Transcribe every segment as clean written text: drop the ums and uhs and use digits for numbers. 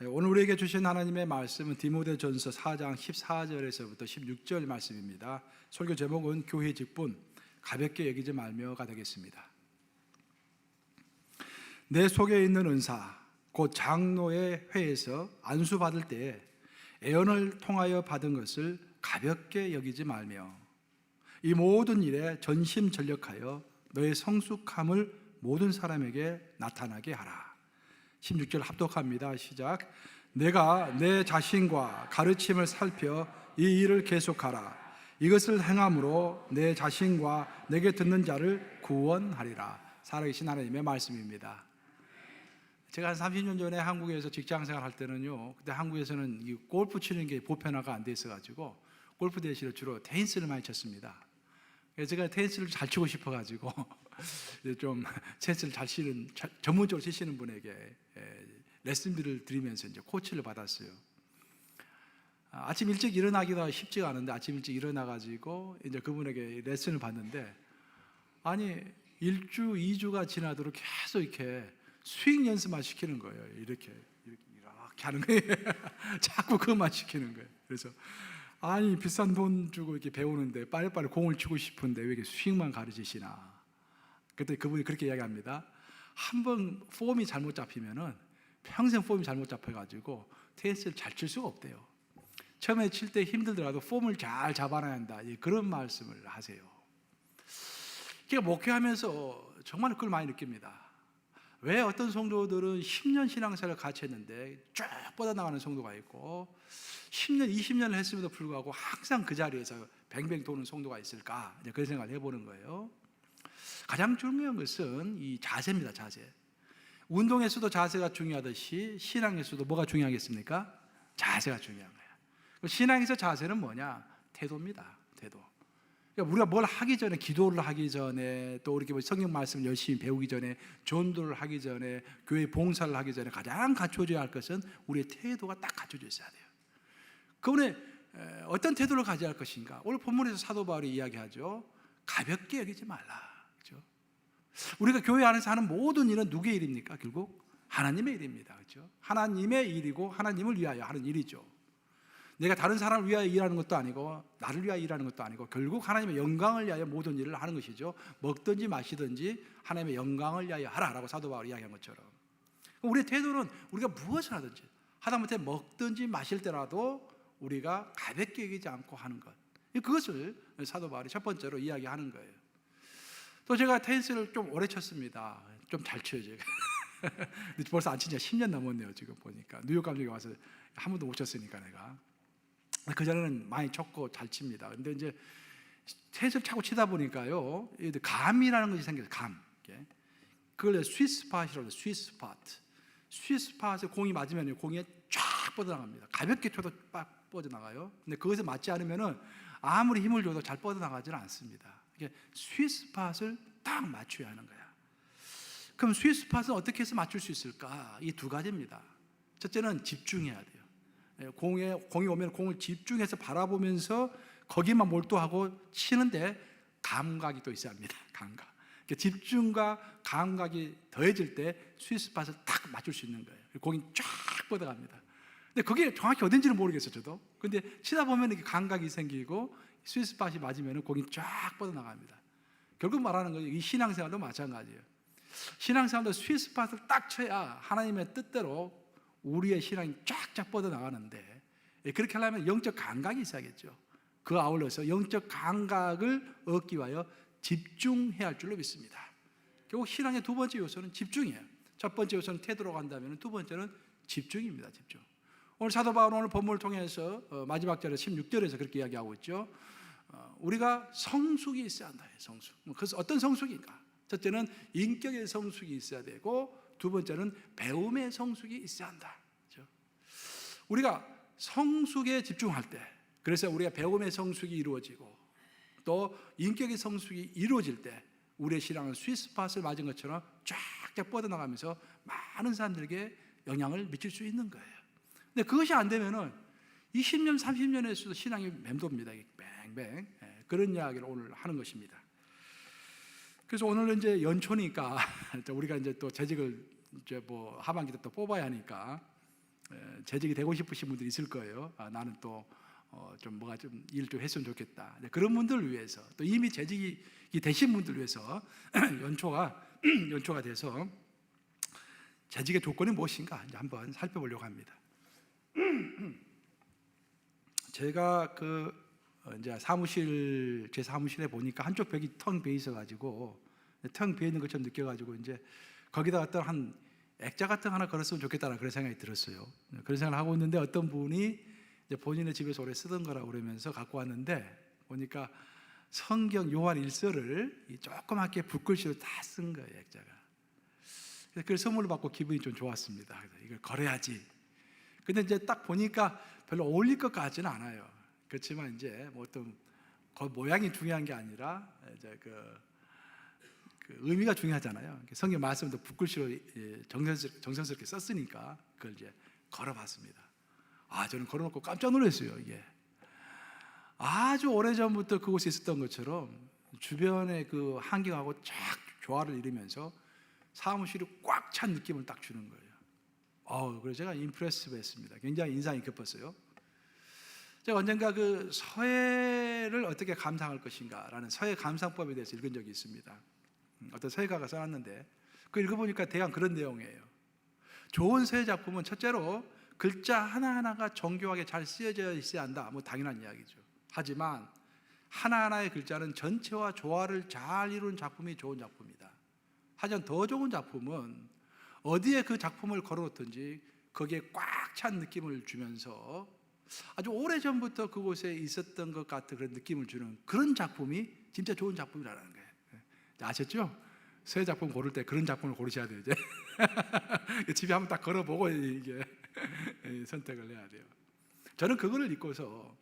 오늘 우리에게 주신 하나님의 말씀은 디모데전서 4장 14절에서부터 16절 말씀입니다. 설교 제목은 교회 직분 가볍게 여기지 말며가 되겠습니다. 내 속에 있는 은사 곧 장로의 회에서 안수받을 때에 애언을 통하여 받은 것을 가볍게 여기지 말며 이 모든 일에 전심전력하여 너의 성숙함을 모든 사람에게 나타나게 하라. 16절 합독합니다. 시작. 내가 내 자신과 가르침을 살펴 이 일을 계속하라. 이것을 행함으로 내 자신과 내게 듣는 자를 구원하리라. 살아계신 하나님의 말씀입니다. 제가 한 30년 전에 한국에서 직장생활 할 때는요, 그때 한국에서는 이 골프 치는 게 보편화가 안 돼 있어가지고 골프 대신에 주로 테니스를 많이 쳤습니다. 그래서 제가 테니스를 잘 치고 싶어가지고 좀 테니스를 잘 치는, 전문적으로 치시는 분에게 레슨비를 드리면서 이제 코치를 받았어요. 아침 일찍 일어나기가 쉽지가 않은데 아침 일찍 일어나가지고 이제 그분에게 레슨을 받는데, 아니 1주, 2주가 지나도록 계속 이렇게 스윙 연습만 시키는 거예요. 이렇게 하는 거예요. 자꾸 그것만 시키는 거예요. 그래서 아니 비싼 돈 주고 이렇게 배우는데 빨리빨리 공을 치고 싶은데 왜 이렇게 스윙만 가르치시나. 그때 그분이 그렇게 이야기합니다. 한번 폼이 잘못 잡히면은 평생 폼이 잘못 잡혀가지고 테니스를 잘 칠 수가 없대요. 처음에 칠 때 힘들더라도 폼을 잘 잡아놔야 한다, 그런 말씀을 하세요. 제가 목회하면서 정말 그걸 많이 느낍니다. 왜 어떤 성도들은 10년 신앙생활을 같이 했는데 쭉 뻗어나가는 성도가 있고 10년, 20년을 했음에도 불구하고 항상 그 자리에서 뱅뱅 도는 성도가 있을까? 그런 생각을 해보는 거예요. 가장 중요한 것은 이 자세입니다. 자세. 운동에서도 자세가 중요하듯이 신앙에서도 뭐가 중요하겠습니까? 자세가 중요한 거예요. 신앙에서 자세는 뭐냐? 태도입니다. 태도. 그러니까 우리가 뭘 하기 전에, 기도를 하기 전에, 또 이렇게 성경 말씀을 열심히 배우기 전에, 전도를 하기 전에, 교회 봉사를 하기 전에 가장 갖춰져야 할 것은 우리의 태도가 딱 갖춰져 있어야 돼요. 그분의 어떤 태도를 가져야 할 것인가? 오늘 본문에서 사도 바울이 이야기하죠. 가볍게 여기지 말라. 그렇죠? 우리가 교회 안에서 하는 모든 일은 누구의 일입니까? 결국 하나님의 일입니다. 그렇죠? 하나님의 일이고 하나님을 위하여 하는 일이죠. 내가 다른 사람을 위하여 일하는 것도 아니고 나를 위하여 일하는 것도 아니고 결국 하나님의 영광을 위하여 모든 일을 하는 것이죠. 먹든지 마시든지 하나님의 영광을 위하여 하라라고 사도 바울이 이야기한 것처럼, 우리의 태도는 우리가 무엇을 하든지 하다못해 먹든지 마실 때라도 우리가 가볍게 여기지 않고 하는 것, 그것을 사도 바울이 첫 번째로 이야기하는 거예요. 또 제가 테니스를 좀 오래 쳤습니다. 좀 잘 쳐요 제가. 벌써 안 친 지 10년 넘었네요. 지금 보니까 뉴욕 감독이 와서 한 번도 못 쳤으니까 내가. 그전에는 많이 쳤고 잘 칩니다. 근데 이제 테니스를 차고 치다 보니까요, 감이라는 것이 생겨서 감. 그걸 스위스팟이라고 해요. 스위스팟. 스위스팟에 공이 맞으면 공이 쫙 뻗어나갑니다. 가볍게 쳐도 빡 뻗어나가요. 근데 그것에 맞지 않으면은 아무리 힘을 줘도 잘 뻗어나가지는 않습니다. 스위스팟을 딱 맞춰야 하는 거야. 그럼 스위스팟은 어떻게 해서 맞출 수 있을까? 이 두 가지입니다. 첫째는 집중해야 돼요. 공이 오면 공을 집중해서 바라보면서 거기만 몰두하고 치는데 감각이 또 있어야 합니다. 감각. 집중과 감각이 더해질 때 스위스팟을 딱 맞출 수 있는 거예요. 공이 쫙 뻗어갑니다. 근데 그게 정확히 어딘지는 모르겠어요, 저도. 근데 치다 보면 이렇게 감각이 생기고 스위스팟이 맞으면 공이 쫙 뻗어나갑니다. 결국 말하는 거예요. 이 신앙생활도 마찬가지예요. 신앙생활도 스위스팟을 딱 쳐야 하나님의 뜻대로 우리의 신앙이 쫙쫙 뻗어나가는데, 그렇게 하려면 영적 감각이 있어야겠죠. 그 아울러서 영적 감각을 얻기 위하여 집중해야 할 줄로 믿습니다. 결국 신앙의 두 번째 요소는 집중이에요. 첫 번째 요소는 태도로 간다면 두 번째는 집중입니다. 집중. 오늘 사도 바울은 오늘 본문을 통해서 마지막 절에 16절에서 그렇게 이야기하고 있죠. 우리가 성숙이 있어야 한다. 성숙. 그래서 어떤 성숙인가? 첫째는 인격의 성숙이 있어야 되고, 두 번째는 배움의 성숙이 있어야 한다. 그렇죠? 우리가 성숙에 집중할 때, 그래서 우리가 배움의 성숙이 이루어지고 또 인격의 성숙이 이루어질 때 우리의 신앙은 스위스팟을 맞은 것처럼 쫙쫙 뻗어나가면서 많은 사람들에게 영향을 미칠 수 있는 거예요. 근데 그것이 안 되면은 20년, 30년에서도 신앙이 맴돕니다. 뱅뱅. 그런 이야기를 오늘 하는 것입니다. 그래서 오늘은 이제 연초니까 우리가 이제 또 재직을 이제 하반기 때 또 뽑아야 하니까 재직이 되고 싶으신 분들이 있을 거예요. 나는 또 좀 뭐가 좀 일 좀 했으면 좋겠다. 그런 분들을 위해서, 또 이미 재직이 되신 분들을 위해서 연초가 돼서 재직의 조건이 무엇인가 이제 한번 살펴보려고 합니다. 제가 이제 제 사무실에 보니까 한쪽 벽이 텅 비어 있어가지고, 텅 비어 있는 것처럼 느껴가지고 이제 거기다 어떤 한 액자 같은 거 하나 걸었으면 좋겠다는 그런 생각이 들었어요. 그런 생각을 하고 있는데 어떤 분이 이제 본인의 집에서 오래 쓰던 거라고 그러면서 갖고 왔는데, 보니까 성경 요한 1서를 조그맣게 붓글씨로 다 쓴 거예요, 액자가. 그래서 그걸 선물로 받고 기분이 좀 좋았습니다. 그래서 이걸 걸어야지. 근데 이제 딱 보니까 별로 어울릴 것 같지는 않아요. 그렇지만 이제 뭐 어떤 그 모양이 중요한 게 아니라 이제 그 의미가 중요하잖아요. 성경 말씀도 붓글씨로 정성스럽게 썼으니까 그걸 이제 걸어봤습니다. 저는 걸어놓고 깜짝 놀랐어요. 이게 아주 오래전부터 그곳에 있었던 것처럼 주변의 그 환경하고 쫙 조화를 이루면서 사무실이 꽉 찬 느낌을 딱 주는 거예요. 그래서 제가 임프레시브했습니다. 굉장히 인상이 깊었어요. 제가 언젠가 그 서예를 어떻게 감상할 것인가라는 서예 감상법에 대해서 읽은 적이 있습니다. 어떤 서예가가 써놨는데 그 읽어보니까 대강 그런 내용이에요. 좋은 서예 작품은 첫째로 글자 하나하나가 정교하게 잘 쓰여져 있어야 한다. 뭐 당연한 이야기죠. 하지만 하나하나의 글자는 전체와 조화를 잘 이룬 작품이 좋은 작품이다. 하지만 더 좋은 작품은 어디에 그 작품을 걸어놓든지 거기에 꽉 찬 느낌을 주면서 아주 오래전부터 그곳에 있었던 것 같은 그런 느낌을 주는 그런 작품이 진짜 좋은 작품이라는 거예요. 아셨죠? 서예 작품 고를 때 그런 작품을 고르셔야 돼요. 이제 집에 한번 딱 걸어보고 이게 선택을 해야 돼요. 저는 그거를 읽고서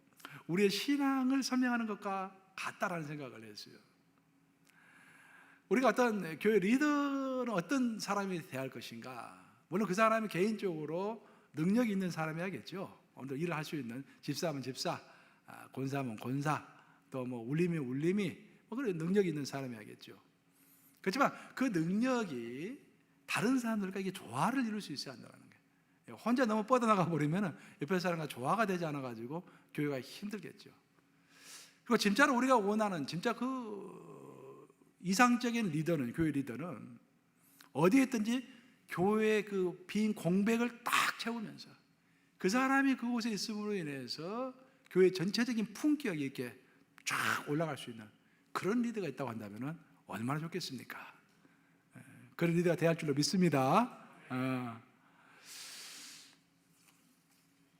우리의 신앙을 설명하는 것과 같다라는 생각을 했어요. 우리가 어떤 교회 리더는 어떤 사람이 돼야 할 것인가? 물론 그 사람이 개인적으로 능력이 있는 사람이야겠죠. 오늘 일을 할 수 있는 집사면 집사, 권사면 권사, 또 뭐 울림이면 울림이 뭐 그런 능력이 있는 사람이야겠죠. 그렇지만 그 능력이 다른 사람들과 이게 조화를 이룰 수 있어야 한다는 거예요. 혼자 너무 뻗어나가 버리면 옆에 사람과 조화가 되지 않아가지고 교회가 힘들겠죠. 그리고 진짜로 우리가 원하는 진짜 그 이상적인 리더는, 교회 리더는 어디에 있든지 교회의 그 빈 공백을 딱 채우면서 그 사람이 그곳에 있음으로 인해서 교회 전체적인 품격이 이렇게 쫙 올라갈 수 있는 그런 리더가 있다고 한다면 얼마나 좋겠습니까? 그런 리더가 돼야 할 줄로 믿습니다.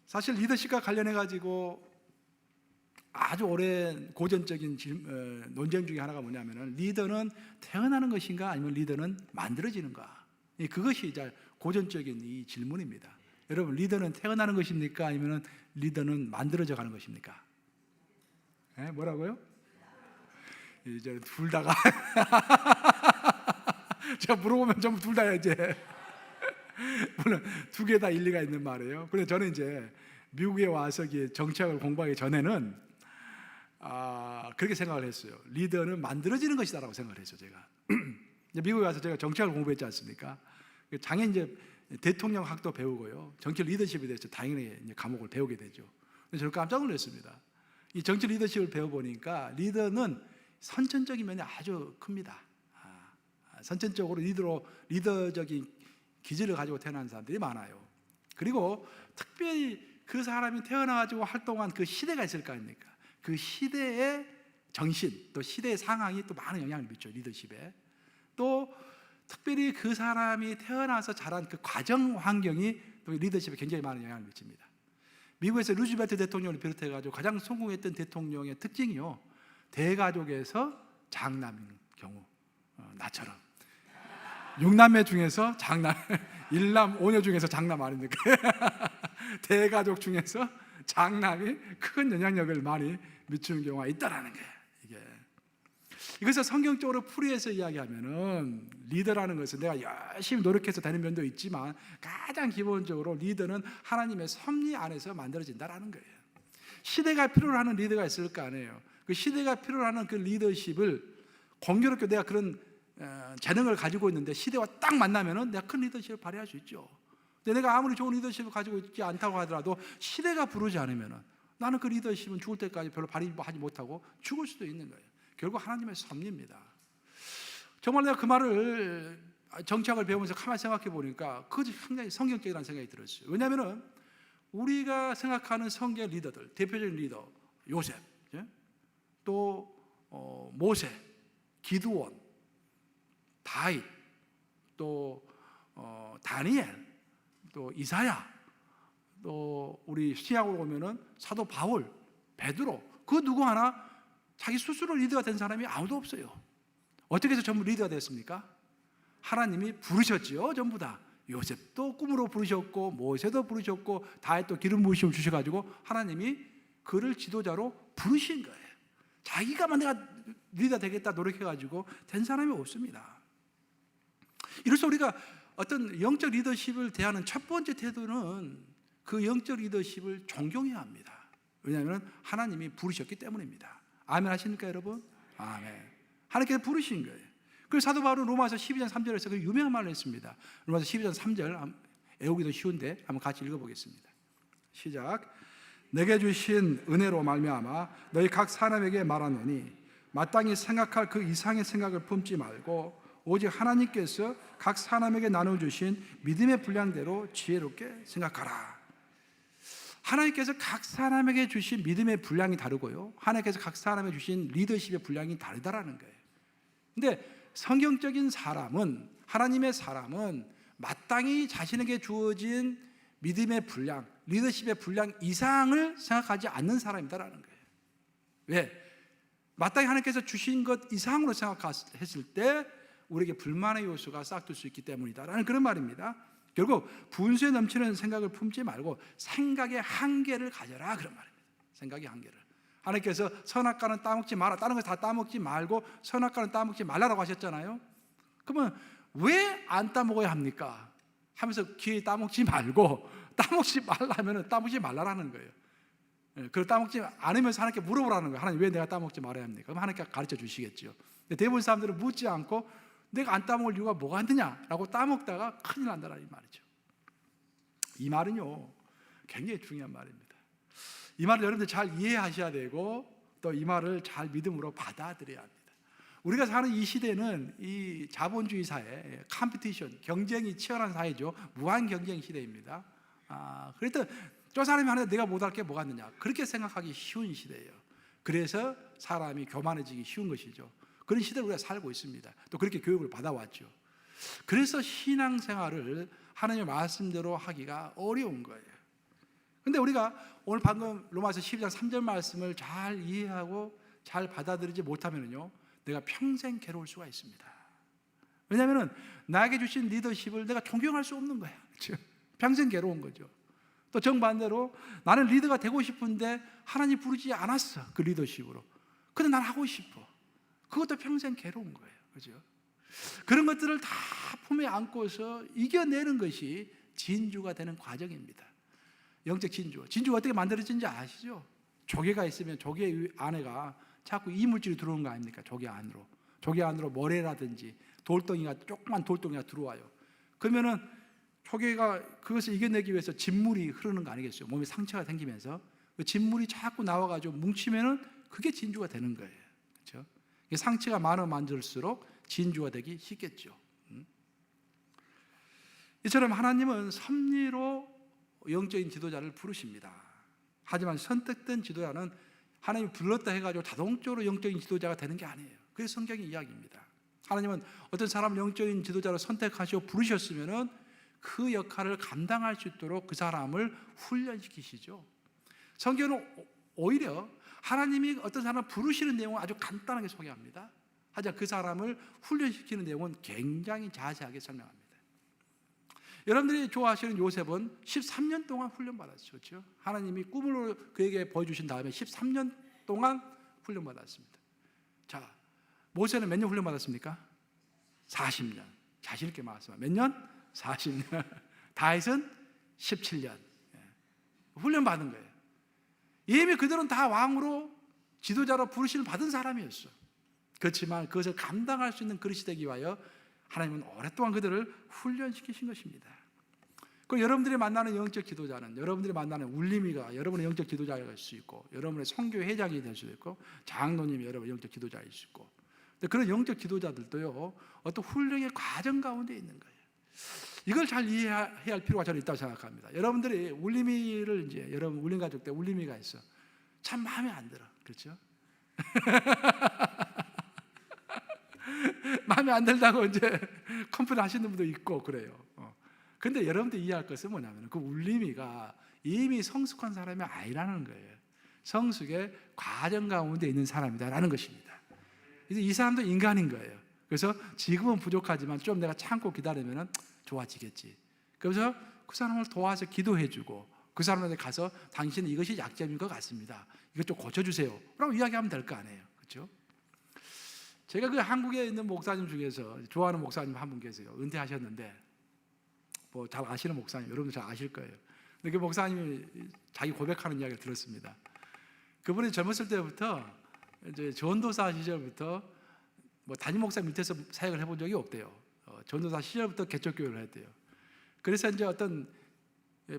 사실 리더십과 관련해 가지고 아주 오랜 고전적인 논쟁 중에 하나가 뭐냐면은 리더는 태어나는 것인가 아니면 리더는 만들어지는가? 그것이 이제 고전적인 이 질문입니다. 여러분, 리더는 태어나는 것입니까 아니면 리더는 만들어져 가는 것입니까? 뭐라고요? 이제 둘 다가 제가 물어보면 전부 둘 다야 이제. 물론 두 개 다 일리가 있는 말이에요. 그런데 저는 이제 미국에 와서 정치학을 공부하기 전에는 그렇게 생각을 했어요. 리더는 만들어지는 것이다라고 생각을 했어요. 제가 미국에 와서 제가 정치학을 공부했지 않습니까? 당연히 이제 대통령 학도 배우고요, 정치 리더십에 대해서 당연히 이제 과목을 배우게 되죠. 근데 저는 깜짝 놀랐습니다. 이 정치 리더십을 배워보니까 리더는 선천적인 면이 아주 큽니다. 선천적으로 리더적인 기질을 가지고 태어난 사람들이 많아요. 그리고 특별히 그 사람이 태어나가지고 활동한 그 시대가 있을 거 아닙니까? 그 시대의 정신, 또 시대의 상황이 또 많은 영향을 미쳐, 리더십에. 또 특별히 그 사람이 태어나서 자란 그 과정 환경이 또 리더십에 굉장히 많은 영향을 미칩니다. 미국에서 루즈벨트 대통령을 비롯해가지고 가장 성공했던 대통령의 특징이요, 대가족에서 장남인 경우, 나처럼 6남매 중에서 장남, 1남 5녀 중에서 장남 아닙니까? 대가족 중에서 장남이 큰 영향력을 많이 미치는 경우가 있다라는 거예요. 이것을 성경적으로 풀이해서 이야기하면은 리더라는 것은 내가 열심히 노력해서 되는 면도 있지만 가장 기본적으로 리더는 하나님의 섭리 안에서 만들어진다라는 거예요. 시대가 필요로 하는 리더가 있을 거 아니에요. 그 시대가 필요로 하는 그 리더십을 공교롭게 내가 그런 재능을 가지고 있는데 시대와 딱 만나면은 내가 큰 리더십을 발휘할 수 있죠. 근데 내가 아무리 좋은 리더십을 가지고 있지 않다고 하더라도 시대가 부르지 않으면 나는 그 리더십은 죽을 때까지 별로 발휘하지 못하고 죽을 수도 있는 거예요. 결국 하나님의 섭리입니다. 정말 내가 그 말을 정치학을 배우면서 가만히 생각해 보니까 그것이 상당히 성경적이라는 생각이 들었어요. 왜냐하면 우리가 생각하는 성경 리더들, 대표적인 리더 요셉, 또 모세, 기드온, 다윗, 또 다니엘, 또 이사야, 또 우리 신약으로 보면은 사도 바울, 베드로, 그 누구 하나 자기 스스로 리더가 된 사람이 아무도 없어요. 어떻게 해서 전부 리더가 됐습니까? 하나님이 부르셨지요. 전부 다. 요셉도 꿈으로 부르셨고 모세도 부르셨고 다윗도 기름 부으심을 주셔가지고 하나님이 그를 지도자로 부르신 거예요. 자기가만 내가 리더 되겠다 노력해가지고 된 사람이 없습니다. 이로써 우리가 어떤 영적 리더십을 대하는 첫 번째 태도는 그 영적 리더십을 존경해야 합니다. 왜냐하면 하나님이 부르셨기 때문입니다. 아멘 하십니까 여러분? 아멘. 하나님께서 부르신 거예요. 그래서 사도 바울은 로마서 12장 3절에서 그 유명한 말을 했습니다. 로마서 12장 3절 외우기도 쉬운데 한번 같이 읽어보겠습니다. 시작. 내게 주신 은혜로 말미암아 너희 각 사람에게 말하노니 마땅히 생각할 그 이상의 생각을 품지 말고 오직 하나님께서 각 사람에게 나눠주신 믿음의 분량대로 지혜롭게 생각하라. 하나님께서 각 사람에게 주신 믿음의 분량이 다르고요, 하나님께서 각 사람에게 주신 리더십의 분량이 다르다라는 거예요. 근데 성경적인 사람은, 하나님의 사람은 마땅히 자신에게 주어진 믿음의 분량, 리더십의 분량 이상을 생각하지 않는 사람이다라는 거예요. 왜? 마땅히 하나님께서 주신 것 이상으로 생각했을 때 우리에게 불만의 요소가 싹들 수 있기 때문이다라는 그런 말입니다. 결국 분수에 넘치는 생각을 품지 말고 생각의 한계를 가져라 그런 말입니다. 생각의 한계를. 하나님께서 선악과는 따먹지 마라, 다른 거 다 따먹지 말고 선악과는 따먹지 말라라고 하셨잖아요. 그러면 왜 안 따먹어야 합니까? 하면서 기회 따먹지 말고 따먹지 말라면 따먹지 말라라는 거예요. 그걸 따먹지 않으면서 하나님께 물어보라는 거예요. 하나님 왜 내가 따먹지 말아야 합니까? 그럼 하나님께 가르쳐 주시겠죠. 대부분 사람들은 묻지 않고 내가 안 따먹을 이유가 뭐가 있느냐라고 따먹다가 큰일 난다는 말이죠. 이 말은요 굉장히 중요한 말입니다. 이 말을 여러분들 잘 이해하셔야 되고 또 이 말을 잘 믿음으로 받아들여야 합니다. 우리가 사는 이 시대는 이 자본주의 사회, 컴피티션, 경쟁이 치열한 사회죠. 무한 경쟁 시대입니다. 그래서 저 사람이 하는데 내가 못할 게 뭐가 있느냐, 그렇게 생각하기 쉬운 시대예요. 그래서 사람이 교만해지기 쉬운 것이죠. 그런 시대를 우리가 살고 있습니다. 또 그렇게 교육을 받아왔죠. 그래서 신앙생활을 하나님의 말씀대로 하기가 어려운 거예요. 근데 우리가 오늘 방금 로마서 12장 3절 말씀을 잘 이해하고 잘 받아들이지 못하면요 내가 평생 괴로울 수가 있습니다. 왜냐하면 나에게 주신 리더십을 내가 존경할 수 없는 거야. 그렇죠? 평생 괴로운 거죠. 또 정반대로 나는 리더가 되고 싶은데 하나님 부르지 않았어, 그 리더십으로. 근데 난 하고 싶어. 그것도 평생 괴로운 거예요. 그렇죠? 그런 것들을 다 품에 안고서 이겨내는 것이 진주가 되는 과정입니다. 영적 진주. 진주가 어떻게 만들어진지 아시죠? 조개가 있으면 조개 안에가 자꾸 이물질이 들어오는 거 아닙니까? 조개 안으로. 조개 안으로 모래라든지 돌덩이가, 조그만 돌덩이가 들어와요. 그러면은 조개가 그것을 이겨내기 위해서 진물이 흐르는 거 아니겠어요? 몸에 상처가 생기면서 그 진물이 자꾸 나와가지고 뭉치면은 그게 진주가 되는 거예요. 그렇죠? 상처가 많을수록 진주가 되기 쉽겠죠. 이처럼 하나님은 섭리로 영적인 지도자를 부르십니다. 하지만 선택된 지도자는 하나님이 불렀다 해가지고 자동적으로 영적인 지도자가 되는 게 아니에요. 그게 성경의 이야기입니다. 하나님은 어떤 사람을 영적인 지도자로 선택하시고 부르셨으면은 그 역할을 감당할 수 있도록 그 사람을 훈련시키시죠. 성경은 오히려 하나님이 어떤 사람을 부르시는 내용을 아주 간단하게 소개합니다. 하지만 그 사람을 훈련시키는 내용은 굉장히 자세하게 설명합니다. 여러분들이 좋아하시는 요셉은 13년 동안 훈련받았죠. 그렇죠? 하나님이 꿈으로 그에게 보여주신 다음에 13년 동안 훈련받았습니다. 자, 모세는 몇 년 훈련받았습니까? 40년. 자신 있게 말씀합니다. 몇 년? 40년. 다윗은 17년. 훈련받은 거예요. 이미 그들은 다 왕으로 지도자로 부르심을 받은 사람이었어. 그렇지만 그것을 감당할 수 있는 그릇이 되기 위하여 하나님은 오랫동안 그들을 훈련시키신 것입니다. 그리고 여러분들이 만나는 영적 지도자는 여러분들이 만나는 울림이가 여러분의 영적 지도자가 될 수 있고, 여러분의 선교 회장이 될 수도 있고, 장로님이 여러분의 영적 지도자일 수 있고, 그런 영적 지도자들도요, 어떤 훈련의 과정 가운데 있는 거예요. 이걸 잘 이해해야 할 필요가 저는 있다고 생각합니다. 여러분들이 울림이를 이제 여러분 울림 가족 때 울림이가 있어. 참 마음에 안 들어. 그렇죠? 마음에 안 들다고 이제 컴플레인 하시는 분도 있고 그래요. 근데 여러분들 이해할 것은 뭐냐면 그 울림이가 이미 성숙한 사람이 아니라는 거예요. 성숙의 과정 가운데 있는 사람이다라는 것입니다. 이 사람도 인간인 거예요. 그래서 지금은 부족하지만 좀 내가 참고 기다리면 좋아지겠지. 그래서 그 사람을 도와서 기도해주고 그 사람한테 가서 당신은 이것이 약점인 것 같습니다. 이것 좀 고쳐주세요. 라고 이야기하면 될 거 아니에요. 그렇죠? 제가 그 한국에 있는 목사님 중에서 좋아하는 목사님 한 분 계세요. 은퇴하셨는데 뭐 잘 아시는 목사님, 여러분도 잘 아실 거예요. 근데 그 목사님이 자기 고백하는 이야기를 들었습니다. 그분이 젊었을 때부터 이제 전도사 시절부터 뭐 담임 목사 밑에서 사역을 해본 적이 없대요. 전도사 시절부터 개척교회를 했대요. 그래서 이제 어떤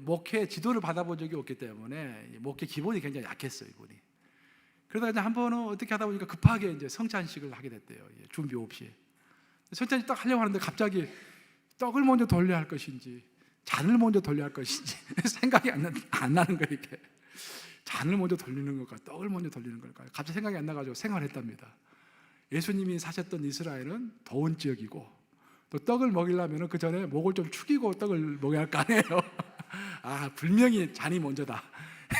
목회 지도를 받아본 적이 없기 때문에 목회 기본이 굉장히 약했어요, 이분이. 그러다가 이제 한 번은 어떻게 하다 보니까 급하게 이제 성찬식을 하게 됐대요. 준비 없이. 성찬식 딱 하려고 하는데 갑자기 떡을 먼저 돌려야 할 것인지 잔을 먼저 돌려야 할 것인지 생각이 안 나는 거예요. 이게 잔을 먼저 돌리는 걸까 떡을 먼저 돌리는 걸까 갑자기 생각이 안 나가지고 생각을 했답니다. 예수님이 사셨던 이스라엘은 더운 지역이고 또 떡을 먹이려면 그 전에 목을 좀 축이고 떡을 먹여야 할 거 아니에요. 아, 분명히 잔이 먼저다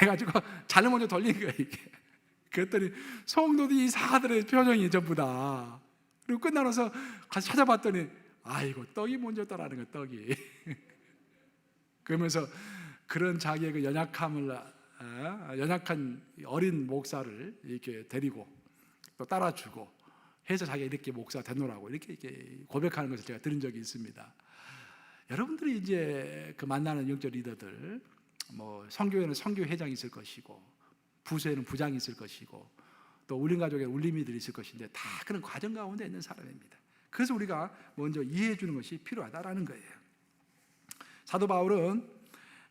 해가지고 잔을 먼저 돌린 거예요. 이게. 그랬더니 성도들이 이 사가들의 표정이 전부 다. 그리고 끝나서 가서 찾아봤더니 아이고 떡이 먼저다라는 거예요. 떡이. 그러면서 그런 자기의 그 연약한 어린 목사를 이렇게 데리고 또 따라주고 해서 자기가 이렇게 목사 되노라고 이렇게 고백하는 것을 제가 들은 적이 있습니다. 여러분들이 이제 그 만나는 영적 리더들, 뭐 성교회는 성교 회장이 있을 것이고, 부서에는 부장이 있을 것이고, 또 울림 가족에 울림이들이 있을 것인데 다 그런 과정 가운데 있는 사람입니다. 그래서 우리가 먼저 이해해 주는 것이 필요하다라는 거예요. 사도 바울은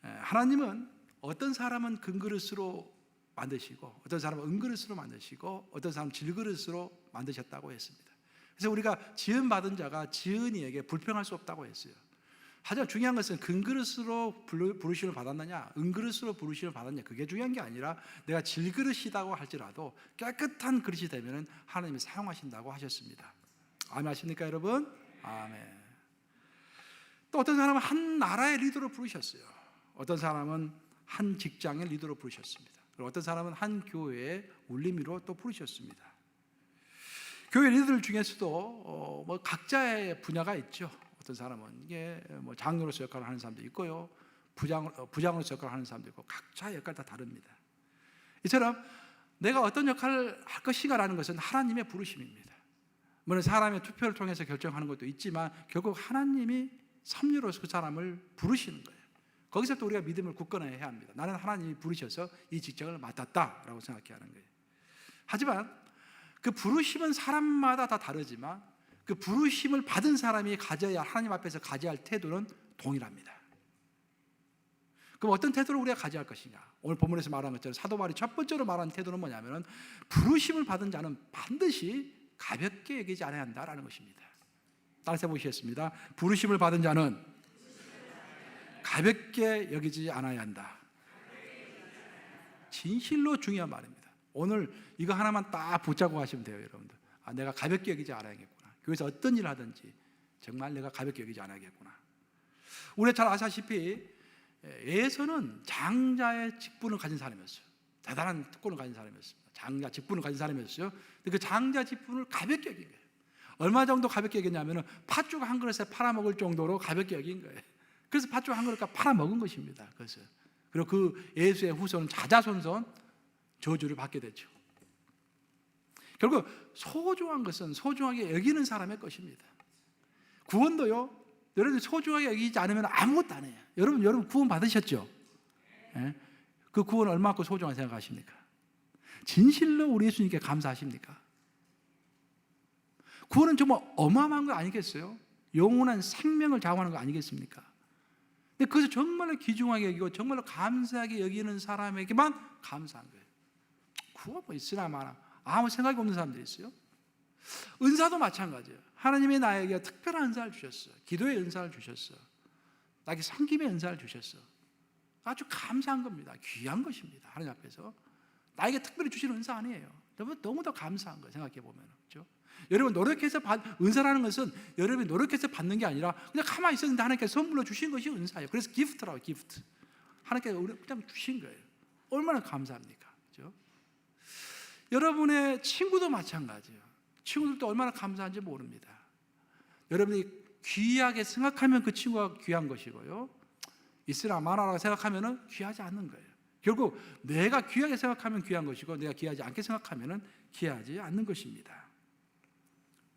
하나님은 어떤 사람은 금그릇으로 만드시고 어떤 사람은 은그릇으로 만드시고 어떤 사람은 질그릇으로 만드셨다고 했습니다. 그래서 우리가 지은받은 자가 지은이에게 불평할 수 없다고 했어요. 하지만 중요한 것은 금그릇으로 부르심을 받았느냐 은그릇으로 부르심을 받았느냐 그게 중요한 게 아니라 내가 질그릇이라고 할지라도 깨끗한 그릇이 되면 하나님이 사용하신다고 하셨습니다. 아멘 하십니까 여러분? 아멘. 또 어떤 사람은 한 나라의 리더로 부르셨어요. 어떤 사람은 한 직장의 리더로 부르셨습니다. 그리고 어떤 사람은 한 교회의 울림이로 또 부르셨습니다. 교회 리더들 중에서도 뭐 각자의 분야가 있죠. 어떤 사람은 이게 뭐 장로로서 역할을 하는 사람도 있고요, 부장으로서 역할을 하는 사람도 있고 각자의 역할 다 다릅니다. 이처럼 내가 어떤 역할을 할 것인가라는 것은 하나님의 부르심입니다. 물론 사람의 투표를 통해서 결정하는 것도 있지만 결국 하나님이 섭리로서 그 사람을 부르시는 거예요. 거기서 또 우리가 믿음을 굳건해야 합니다. 나는 하나님이 부르셔서 이 직장을 맡았다라고 생각해야 하는 거예요. 하지만 그 부르심은 사람마다 다 다르지만 그 부르심을 받은 사람이 가져야 하나님 앞에서 가져야 할 태도는 동일합니다. 그럼 어떤 태도를 우리가 가져야 할 것이냐? 오늘 본문에서 말한 것처럼 사도 바울이 첫 번째로 말하는 태도는 뭐냐면 부르심을 받은 자는 반드시 가볍게 여기지 않아야 한다라는 것입니다. 따라서 보시겠습니다. 부르심을 받은 자는 가볍게 여기지 않아야 한다. 진실로 중요한 말입니다. 오늘 이거 하나만 딱 붙잡고 가시면 돼요, 여러분들. 아, 내가 가볍게 여기지 않아야겠구나. 교회에서 어떤 일을 하든지 정말 내가 가볍게 여기지 않아야겠구나. 우리가 잘 아시다시피 예수는 장자의 직분을 가진 사람이었어요. 대단한 특권을 가진 사람이었습니다. 장자 직분을 가진 사람이었어요. 근데 그 장자 직분을 가볍게 여긴 거예요. 얼마 정도 가볍게 여겼냐면 팥죽 한 그릇에 팔아먹을 정도로 가볍게 여긴 거예요. 그래서 팥죽 한 그릇 팔아먹은 것입니다. 그리고 그 예수의 후손은 자자손손 저주를 받게 되죠. 결국 소중한 것은 소중하게 여기는 사람의 것입니다. 구원도요, 여러분 소중하게 여기지 않으면 아무것도 안 해요. 여러분 구원 받으셨죠? 네? 그 구원 얼마큼 소중하게 생각하십니까? 진실로 우리 예수님께 감사하십니까? 구원은 정말 어마어마한 거 아니겠어요? 영원한 생명을 좌우하는 거 아니겠습니까? 근데 그것을 정말로 귀중하게 여기고 정말로 감사하게 여기는 사람에게만 감사한 거예요. 그거 뭐 있으나 마나 아무 생각이 없는 사람들이 있어요. 은사도 마찬가지예요. 하나님이 나에게 특별한 은사를 주셨어. 기도의 은사를 주셨어. 나에게 섬김의 은사를 주셨어. 아주 감사한 겁니다. 귀한 것입니다. 하나님 앞에서 나에게 특별히 주시는 은사 아니에요. 너무 더 감사한 거예요. 생각해 보면, 그렇죠? 여러분 노력해서 은사라는 것은 여러분이 노력해서 받는 게 아니라 그냥 가만히 있었는데 하나님께서 선물로 주신 것이 은사예요. 그래서 기프트라고, 기프트. 하나님께서 우리 그냥 주신 거예요. 얼마나 감사합니까, 그렇죠? 여러분의 친구도 마찬가지예요. 친구들도 얼마나 감사한지 모릅니다. 여러분이 귀하게 생각하면 그 친구가 귀한 것이고요, 있으나 마나라고 생각하면 귀하지 않는 거예요. 결국 내가 귀하게 생각하면 귀한 것이고 내가 귀하지 않게 생각하면 귀하지 않는 것입니다.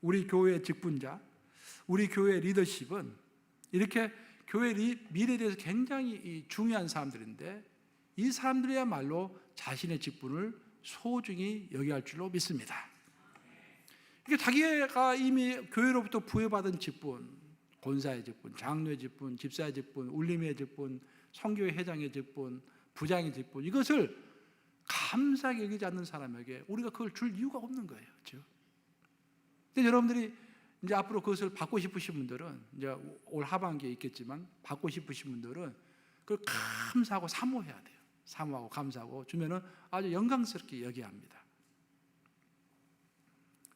우리 교회의 직분자, 우리 교회의 리더십은 이렇게 교회 미래에 대해서 굉장히 중요한 사람들인데 이 사람들이야말로 자신의 직분을 소중히 여겨야 할 줄로 믿습니다. 이게 자기가 이미 교회로부터 부여받은 직분, 권사의 직분, 장로의 직분, 집사의 직분, 울림의 직분, 선교회 회장의 직분, 부장의 직분, 이것을 감사하게 여기지 않는 사람에게 우리가 그걸 줄 이유가 없는 거예요. 그렇죠? 근데 여러분들이 이제 앞으로 그것을 받고 싶으신 분들은 이제 올 하반기에 있겠지만 받고 싶으신 분들은 그걸 감사하고 사모해야 돼요. 사모하고 감사하고 주면은 아주 영광스럽게 여겨야 합니다.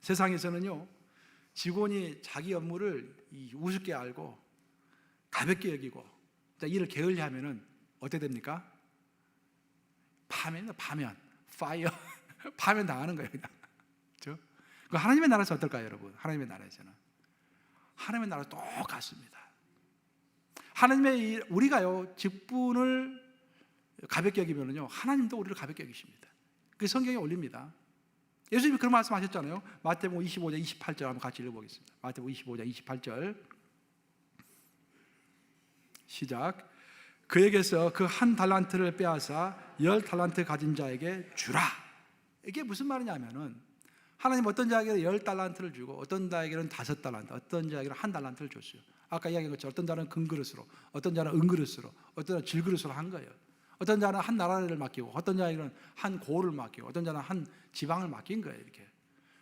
세상에서는요, 직원이 자기 업무를 우습게 알고 가볍게 여기고 일을 게을리하면은 어떻게 됩니까? 파면, 파이어, 파면 당하는 거예요. 그렇죠? 그 하나님의 나라에서 어떨까요, 여러분? 하나님의 나라에서는 하나님의 나라 똑같습니다. 하나님의 우리가요 직분을 가볍게 여기면은요 하나님도 우리를 가볍게 여기십니다. 그 성경에 올립니다. 예수님이 그런 말씀하셨잖아요. 마태복음 25장 28절 한번 같이 읽어보겠습니다. 마태복음 25장 28절 시작. 그에게서 그 한 달란트를 빼앗아 10달란트 가진 자에게 주라. 이게 무슨 말이냐면은 하나님 어떤 자에게는 10달란트를 주고 어떤 자에게는 5달란트, 어떤 자에게는 1달란트를 줬어요. 아까 이야기한 것처럼 어떤 자는 금그릇으로, 어떤 자는 은그릇으로, 어떤 자는 질그릇으로 한 거예요. 어떤 자는 한 나라를 맡기고 어떤 자에게는 한 고를 맡기고 어떤 자는 한 지방을 맡긴 거예요. 이렇게.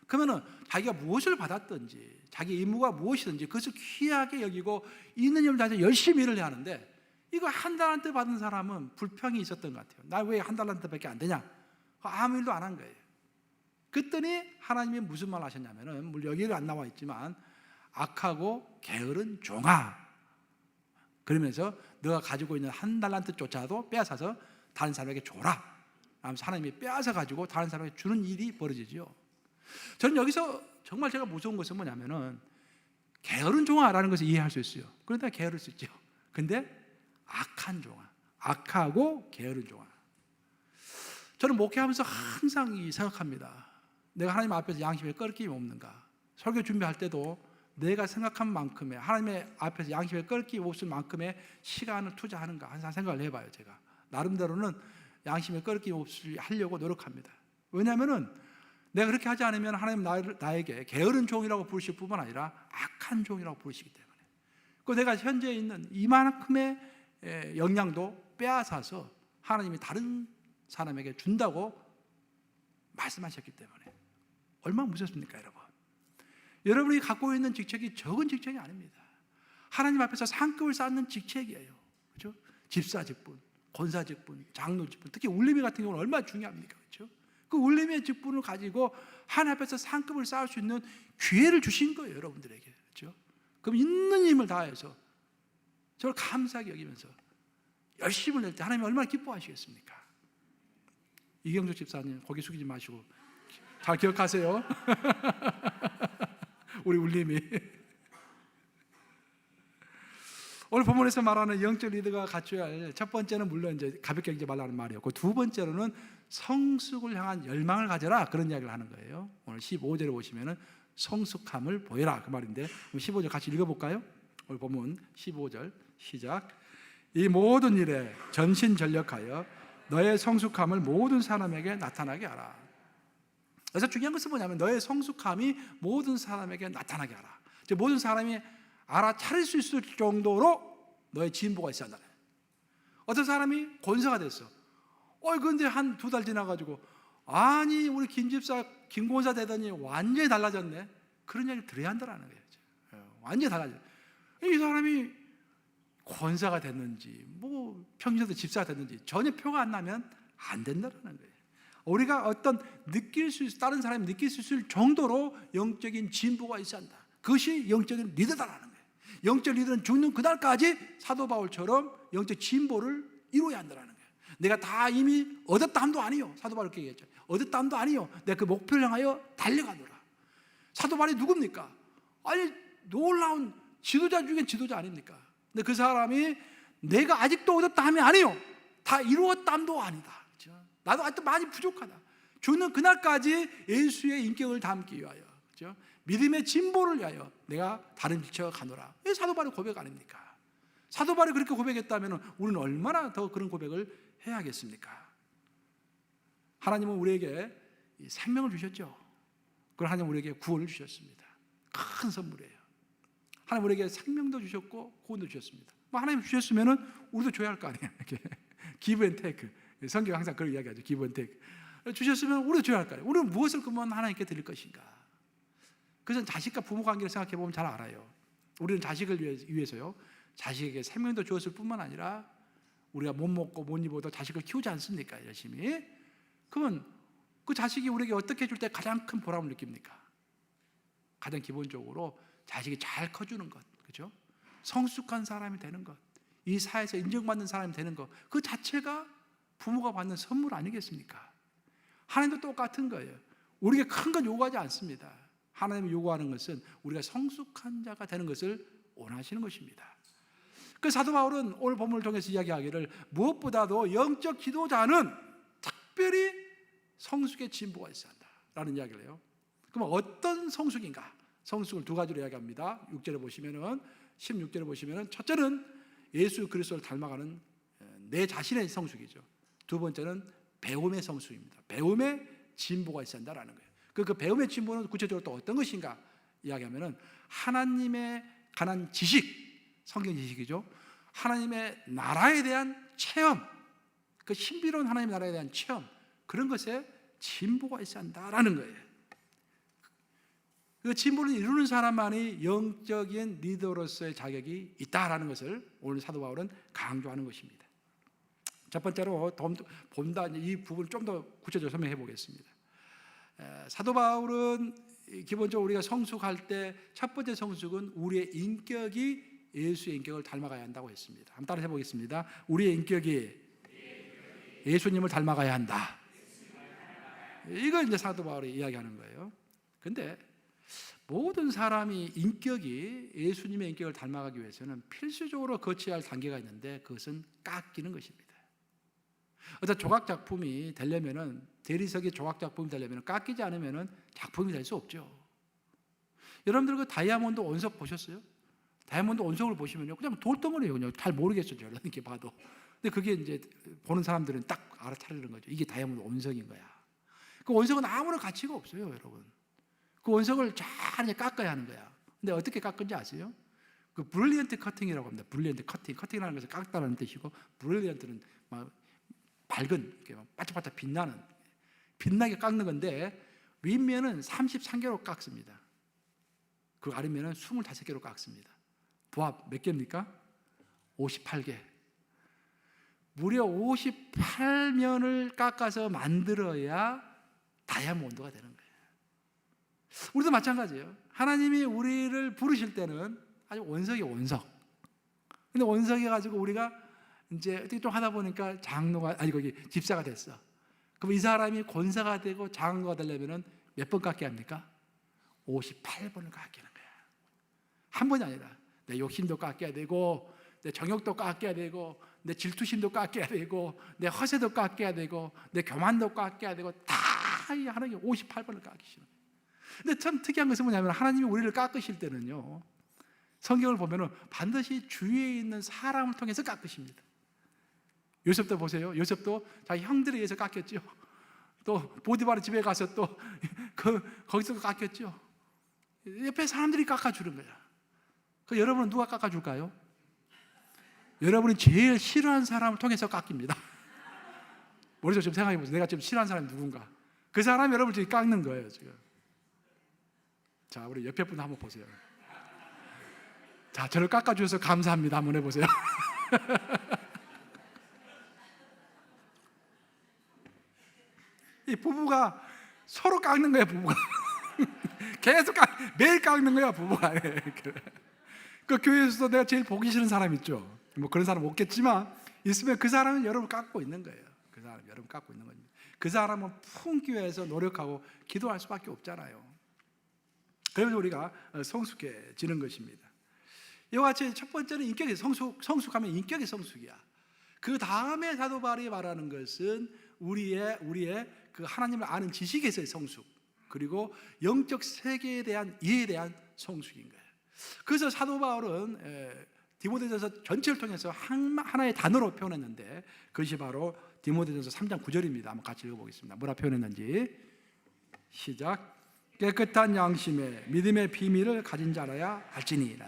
그러면은 자기가 무엇을 받았든지 자기 임무가 무엇이든지 그것을 귀하게 여기고 있는 힘을 다해서 열심히 일을 해야 하는데 이거 1달란트 받은 사람은 불평이 있었던 것 같아요. 나 왜 1달란트밖에 안 되냐? 아무 일도 안 한 거예요. 그랬더니 하나님이 무슨 말 하셨냐면은 물론 여기는 안 나와 있지만 악하고 게으른 종아, 그러면서 너가 가지고 있는 1달란트조차도 빼앗아서 다른 사람에게 줘라. 하면서 하나님이 빼앗아 가지고 다른 사람에게 주는 일이 벌어지죠. 저는 여기서 정말 제가 무서운 것은 뭐냐면은 게으른 종아라는 것을 이해할 수 있어요. 그런데 게으를 수 있죠. 근데 악한 종아, 악하고 게으른 종아. 저는 목회하면서 항상 생각합니다. 내가 하나님 앞에서 양심에 꺾임이 없는가? 설교 준비할 때도 내가 생각한 만큼의 하나님의 앞에서 양심에 꺾임이 없을 만큼의 시간을 투자하는가 항상 생각을 해봐요. 제가 나름대로는 양심에 꺾임이 없이 하려고 노력합니다. 왜냐하면은 내가 그렇게 하지 않으면 하나님 나에게 게으른 종이라고 부르실 뿐만 아니라 악한 종이라고 부르시기 때문에 그 내가 현재 있는 이만큼의 영향도 빼앗아서 하나님이 다른 사람에게 준다고 말씀하셨기 때문에 얼마나 무섭습니까, 여러분? 여러분이 갖고 있는 직책이 적은 직책이 아닙니다. 하나님 앞에서 상급을 쌓는 직책이에요. 그렇죠? 집사 직분, 권사 직분, 장로 직분, 특히 울림이 같은 경우는 얼마나 중요합니까? 그렇죠? 그 울림의 직분을 가지고 하나님 앞에서 상급을 쌓을 수 있는 기회를 주신 거예요, 여러분들에게. 그렇죠? 그럼 있는 힘을 다해서 저를 감사하게 여기면서 열심을 낼 때 하나님이 얼마나 기뻐하시겠습니까? 이경주 집사님 고개 숙이지 마시고 잘 기억하세요. 우리 울림이 오늘 본문에서 말하는 영적 리더가 갖춰야 할 첫 번째는 물론 이제 가볍게 여기지 말라는 말이었고 두 번째로는 성숙을 향한 열망을 가져라 그런 이야기를 하는 거예요. 오늘 15절에 보시면은 성숙함을 보여라 그 말인데 15절 같이 읽어볼까요? 오늘 본문 15절 시작. 이 모든 일에 전신전력하여 너의 성숙함을 모든 사람에게 나타나게 하라. 그래서 중요한 것은 뭐냐면 너의 성숙함이 모든 사람에게 나타나게 하라. 즉 모든 사람이 알아차릴 수 있을 정도로 너의 진보가 있어야 한다. 어떤 사람이 권사가 됐어. 그런데 한 2달 지나가지고 아니 우리 김 집사 김 권사 되더니 완전히 달라졌네. 그런 얘기를 들어야 한다는 거예요. 완전히 달라져. 이 사람이 권사가 됐는지 뭐 평소에도 집사가 됐는지 전혀 표가 안 나면 안 된다는 거예요. 우리가 어떤 다른 사람이 느낄 수 있을 정도로 영적인 진보가 있어야 한다. 그것이 영적인 리더다라는 거예요. 영적 리더는 죽는 그날까지 사도 바울처럼 영적 진보를 이루어야 한다는 거예요. 내가 다 이미 얻었다함도 아니요. 사도 바울 그렇게 얘기했죠. 얻었다함도 아니요. 내가 그 목표를 향하여 달려가노라. 사도 바울이 누굽니까? 아니 놀라운 지도자 중에 지도자 아닙니까? 근데 그 사람이 내가 아직도 얻었다함이 아니요. 다 이루었다함도 아니다. 그렇죠? 나도 아직도 많이 부족하다. 죽는 그날까지 예수의 인격을 담기 위하여, 그렇죠? 믿음의 진보를 위하여 내가 다른 길쳐 가노라. 이게 사도 바울의 고백 아닙니까? 사도 바울이 그렇게 고백했다면 우리는 얼마나 더 그런 고백을 해야겠습니까? 하나님은 우리에게 생명을 주셨죠. 그걸 하나님 우리에게 구원을 주셨습니다. 큰 선물이에요. 하나님 우리에게 생명도 주셨고 구원도 주셨습니다. 뭐 하나님 주셨으면은 우리도 줘야 할 거 아니에요. 이렇게 give and take. 성경 항상 그런 이야기하죠. give and take. 주셨으면 우리도 줘야 할 거 아니에요. 우리는 무엇을 그러면 하나님께 드릴 것인가? 그래서 자식과 부모 관계를 생각해 보면 잘 알아요. 우리는 자식을 위해서요. 자식에게 생명도 주었을 뿐만 아니라 우리가 못 먹고 못 입어도 자식을 키우지 않습니까? 열심히. 그러면 그 자식이 우리에게 어떻게 줄 때 가장 큰 보람을 느낍니까? 가장 기본적으로 자식이 잘 커주는 것, 그렇죠? 성숙한 사람이 되는 것, 이 사회에서 인정받는 사람이 되는 것, 그 자체가 부모가 받는 선물 아니겠습니까? 하나님도 똑같은 거예요. 우리에게 큰 건 요구하지 않습니다. 하나님이 요구하는 것은 우리가 성숙한 자가 되는 것을 원하시는 것입니다. 그 사도 바울은 오늘 본문을 통해서 이야기하기를 무엇보다도 영적 지도자는 특별히 성숙의 진보가 있어야 한다라는 이야기를 해요. 그럼 어떤 성숙인가? 성숙을 2가지로 이야기합니다. 6절에 보시면은 16절에 보시면은 첫째는 예수 그리스도를 닮아가는 내 자신의 성숙이죠. 2번째는 배움의 성숙입니다. 배움의 진보가 있어야 한다라는 거예요. 그 배움의 진보는 구체적으로 또 어떤 것인가 이야기하면은 하나님에 관한 지식, 성경 지식이죠. 하나님의 나라에 대한 체험, 그 신비로운 하나님의 나라에 대한 체험, 그런 것에 진보가 있어야 한다라는 거예요. 그 진보를 이루는 사람만이 영적인 리더로서의 자격이 있다라는 것을 오늘 사도 바울은 강조하는 것입니다. 첫 번째로 본다 이 부분을 좀 더 구체적으로 설명해 보겠습니다. 사도 바울은 기본적으로 우리가 성숙할 때 첫 번째 성숙은 우리의 인격이 예수의 인격을 닮아가야 한다고 했습니다. 한번 따라해 보겠습니다. 우리의 인격이 예수님을 닮아가야 한다. 이걸 이제 사도 바울이 이야기하는 거예요. 근데 모든 사람이 인격이 예수님의 인격을 닮아가기 위해서는 필수적으로 거쳐야 할 단계가 있는데 그것은 깎이는 것입니다. 어떤 조각 작품이 되려면은 대리석의 조각 작품이 되려면 깎이지 않으면은 작품이 될 수 없죠. 여러분들 그 다이아몬드 원석 보셨어요? 다이아몬드 원석을 보시면요, 그냥 돌덩어리예요. 그냥 잘 모르겠어요, 저는 이렇게 봐도. 근데 그게 이제 보는 사람들은 딱 알아차리는 거죠. 이게 다이아몬드 원석인 거야. 그 원석은 아무런 가치가 없어요, 여러분. 그 원석을 잘 이제 깎아야 하는 거야. 근데 어떻게 깎은지 아세요? 그 브릴리언트 커팅이라고 합니다. 브릴리언트 커팅. 커팅이라는 것은 깎다라는 뜻이고, 브릴리언트는 막 밝은, 이렇게 반짝반짝 빛나는, 빛나게 깎는 건데, 윗면은 33개로 깎습니다. 그 아래면은 25개로 깎습니다. 부합 몇 개입니까? 58개. 무려 58면을 깎아서 만들어야 다이아몬드가 되는 거예요. 우리도 마찬가지예요. 하나님이 우리를 부르실 때는 아주 원석이 원석. 근데 원석이 가지고 우리가 이제 어떻게 좀 하다 보니까 장로가 거기 집사가 됐어. 그럼 이 사람이 권사가 되고 장로가 되려면은 몇 번 깎게 합니까? 58번을 깎이는 거야. 한 번이 아니라 내 욕심도 깎여야 되고, 내 정욕도 깎여야 되고, 내 질투심도 깎여야 되고, 내 허세도 깎여야 되고, 내 교만도 깎여야 되고, 다 하나님이 58번을 깎이시는 거예요. 근데 참 특이한 것은 뭐냐면 하나님이 우리를 깎으실 때는요, 성경을 보면은 반드시 주위에 있는 사람을 통해서 깎으십니다. 요셉도 보세요. 요셉도 자기 형들에 의해서 깎였죠. 또 보디바르 집에 가서 또 거기서 깎였죠. 옆에 사람들이 깎아주는 거야. 그 여러분은 누가 깎아줄까요? 여러분이 제일 싫어하는 사람을 통해서 깎입니다. 머릿속에 좀 생각해 보세요. 내가 지금 싫어하는 사람이 누군가. 그 사람이 여러분을 지금 깎는 거예요, 지금. 자, 우리 옆에 분 한번 보세요. 자, 저를 깎아주셔서 감사합니다. 한번 해보세요. 이 부부가 서로 깎는 거예요, 부부가. 계속 매일 깎는 거야, 부부가. 그 교회에서도 내가 제일 보기 싫은 사람 있죠. 뭐 그런 사람 없겠지만 있으면 그 사람은 여러분 깎고 있는 거예요. 그 사람 여러분 깎고 있는 겁니다. 그 사람은 품기위해서 노력하고 기도할 수밖에 없잖아요. 그래서 우리가 성숙해지는 것입니다. 이와 같이 첫 번째는 인격의 성숙하면 인격의 성숙이야. 그 다음에 사도 바울이 말하는 것은 우리의 그 하나님을 아는 지식에서의 성숙, 그리고 영적 세계에 대한 이해에 대한 성숙인 거예요. 그래서 사도 바울은 디모데전서 전체를 통해서 하나의 단어로 표현했는데 그것이 바로 디모데전서 3장 9절입니다. 한번 같이 읽어보겠습니다. 뭐라 표현했는지 시작. 깨끗한 양심에 믿음의 비밀을 가진 자라야 할지니.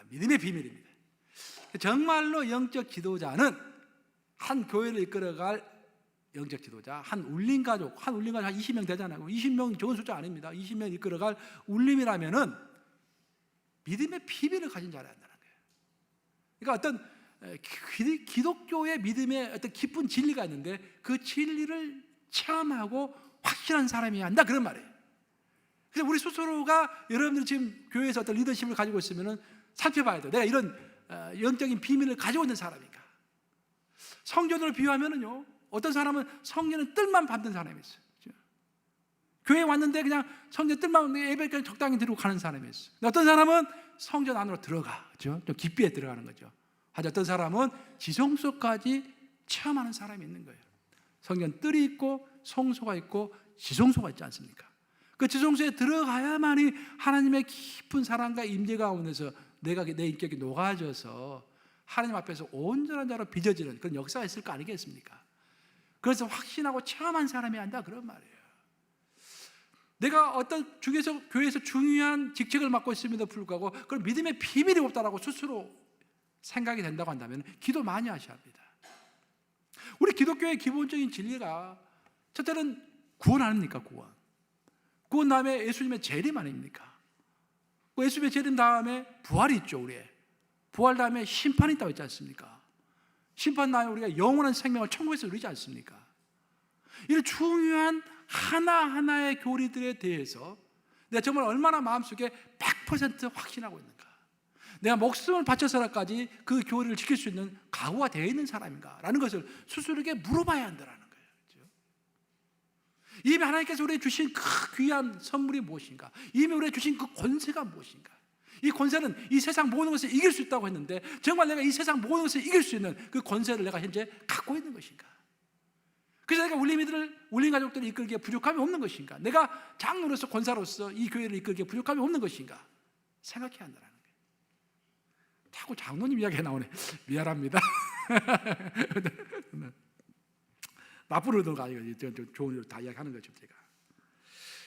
믿음의 비밀입니다. 정말로 영적 지도자는 한 교회를 이끌어갈 영적 지도자, 한 울림가족 한 20명 되잖아요. 20명 좋은 숫자 아닙니다. 20명 이끌어갈 울림이라면은 믿음의 비밀을 가진 자라야 한다는 거예요. 그러니까 어떤 기독교의 믿음의 어떤 깊은 진리가 있는데 그 진리를 체험하고 확실한 사람이어야 한다, 그런 말이에요. 그래서 우리 스스로가 여러분들이 지금 교회에서 어떤 리더십을 가지고 있으면은 살펴봐야 돼요. 내가 이런 영적인 비밀을 가지고 있는 사람인가. 성전으로 비유하면은요, 어떤 사람은 성전은 뜰만 밟는 사람이 있어요. 교회에 왔는데 그냥 성전 뜰만 예배까지 적당히 드리고 가는 사람이 있어요. 어떤 사람은 성전 안으로 들어가, 그렇죠? 좀 깊이에 들어가는 거죠. 하지만 어떤 사람은 지성소까지 체험하는 사람이 있는 거예요. 성전 뜰이 있고 성소가 있고 지성소가 있지 않습니까? 그 지성소에 들어가야만이 하나님의 깊은 사랑과 임재 가운데서 내 인격이 녹아져서 하나님 앞에서 온전한 자로 빚어지는 그런 역사가 있을 거 아니겠습니까? 그래서 확신하고 체험한 사람이 한다, 그런 말이에요. 내가 어떤 교회에서 중요한 직책을 맡고 있음에도 불구하고 그런 믿음의 비밀이 없다라고 스스로 생각이 된다고 한다면 기도 많이 하셔야 합니다. 우리 기독교의 기본적인 진리가 첫째는 구원 아닙니까? 구원 다음에 예수님의 재림 아닙니까? 예수님의 재림 다음에 부활이 있죠. 우리의 부활 다음에 심판이 있다고 했지 않습니까? 심판 다음에 우리가 영원한 생명을 천국에서 누리지 않습니까? 이런 중요한 하나하나의 교리들에 대해서 내가 정말 얼마나 마음속에 100% 확신하고 있는가, 내가 목숨을 바쳐서라까지 그 교리를 지킬 수 있는 각오가 되어 있는 사람인가 라는 것을 스스로에게 물어봐야 한다는 거예요. 그렇죠? 이미 하나님께서 우리에게 주신 그 귀한 선물이 무엇인가, 이미 우리에게 주신 그 권세가 무엇인가. 이 권세는 이 세상 모든 것을 이길 수 있다고 했는데 정말 내가 이 세상 모든 것을 이길 수 있는 그 권세를 내가 현재 갖고 있는 것인가. 그래서 내가 울림 가족들을 이끌기에 부족함이 없는 것인가, 내가 장로로서 권사로서 이 교회를 이끌기에 부족함이 없는 것인가 생각해야 한다는 거예요. 자꾸 장로님 이야기가 나오네. 미안합니다. 나쁜 의도가 아니고 좋은 의도 다 이야기하는 거죠. 제가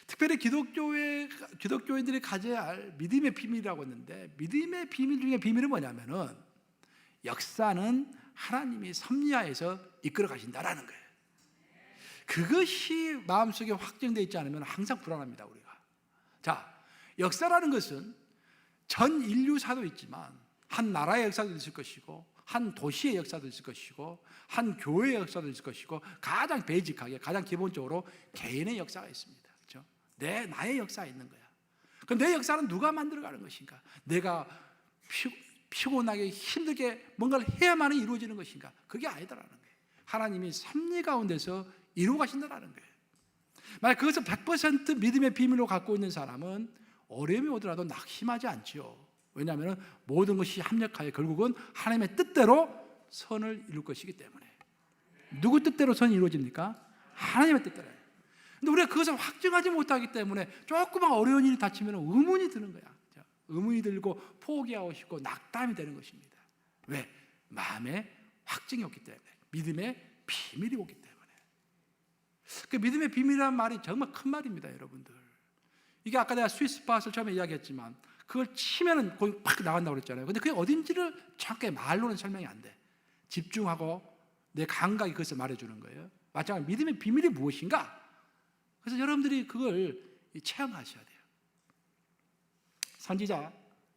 특별히 기독교인들이 가져야 할 믿음의 비밀이라고 했는데, 믿음의 비밀 중에 비밀은 뭐냐면은 역사는 하나님이 섭리하에서 이끌어 가신다라는 거예요. 그것이 마음속에 확정되어 있지 않으면 항상 불안합니다, 우리가. 자, 역사라는 것은 전 인류사도 있지만 한 나라의 역사도 있을 것이고 한 도시의 역사도 있을 것이고 한 교회의 역사도 있을 것이고 가장 베이직하게 가장 기본적으로 개인의 역사가 있습니다. 그렇죠? 나의 역사가 있는 거야. 그럼 내 역사는 누가 만들어가는 것인가? 내가 피곤하게 힘들게 뭔가를 해야만이 이루어지는 것인가? 그게 아니다라는 거예요. 하나님이 섭리 가운데서 이루어 가신다라는 거예요. 만약 그것을 100% 믿음의 비밀로 갖고 있는 사람은 어려움이 오더라도 낙심하지 않지요. 왜냐하면 모든 것이 합력하여 결국은 하나님의 뜻대로 선을 이룰 것이기 때문에. 누구 뜻대로 선이 이루어집니까? 하나님의 뜻대로. 근데 우리가 그것을 확증하지 못하기 때문에 조그만 어려운 일이 닥치면 의문이 드는 거야. 의문이 들고 포기하고 싶고 낙담이 되는 것입니다. 왜? 마음에 확증이 없기 때문에, 믿음의 비밀이 오기 때문에. 그 믿음의 비밀이라는 말이 정말 큰 말입니다, 여러분들. 이게 아까 내가 스위스팟을 처음에 이야기했지만 그걸 치면은 거기 팍 나간다고 그랬잖아요. 근데 그게 어딘지를 정확하게 말로는 설명이 안 돼. 집중하고 내 감각이 그것을 말해주는 거예요. 마찬가지로 믿음의 비밀이 무엇인가? 그래서 여러분들이 그걸 체험하셔야 돼요. 선지자